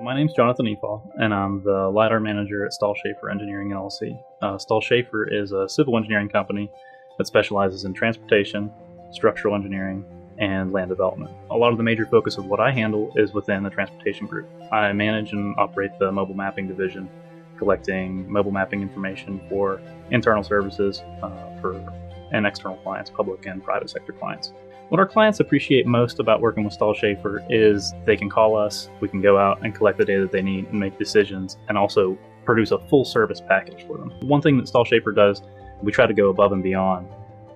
My name's Jonathan Efaw, and I'm the LiDAR manager at Stahl Sheaffer Engineering LLC. Stahl Sheaffer is a civil engineering company that specializes in transportation, structural engineering, and land development. A lot of the major focus of what I handle is within the transportation group. I manage and operate the mobile mapping division, collecting mobile mapping information for internal services and external clients, public and private sector clients. What our clients appreciate most about working with Stahl Sheaffer is they can call us, we can go out and collect the data that they need and make decisions, and also produce a full service package for them. One thing that Stahl Sheaffer does, we try to go above and beyond,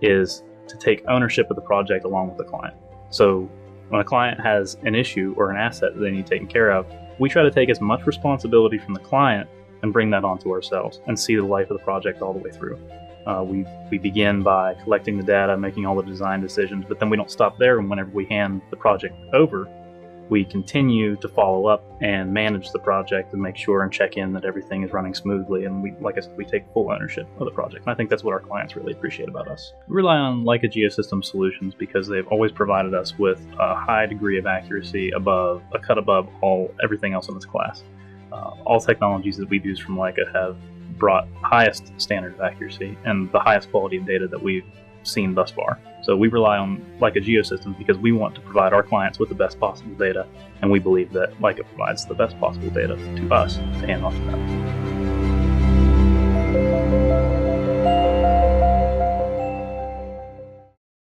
is to take ownership of the project along with the client. So when a client has an issue or an asset that they need taken care of, we try to take as much responsibility from the client and bring that onto ourselves and see the life of the project all the way through. We begin by collecting the data, making all the design decisions, but then we don't stop there. And whenever we hand the project over, we continue to follow up and manage the project and make sure and check in that everything is running smoothly. And like I said, we take full ownership of the project. And I think that's what our clients really appreciate about us. We rely on Leica Geosystems solutions because they've always provided us with a high degree of accuracy, above everything else in this class. All technologies that we've used from Leica have brought highest standard of accuracy and the highest quality of data that we've seen thus far. So we rely on Leica Geosystems because we want to provide our clients with the best possible data, and we believe that Leica provides the best possible data to us to hand off to them.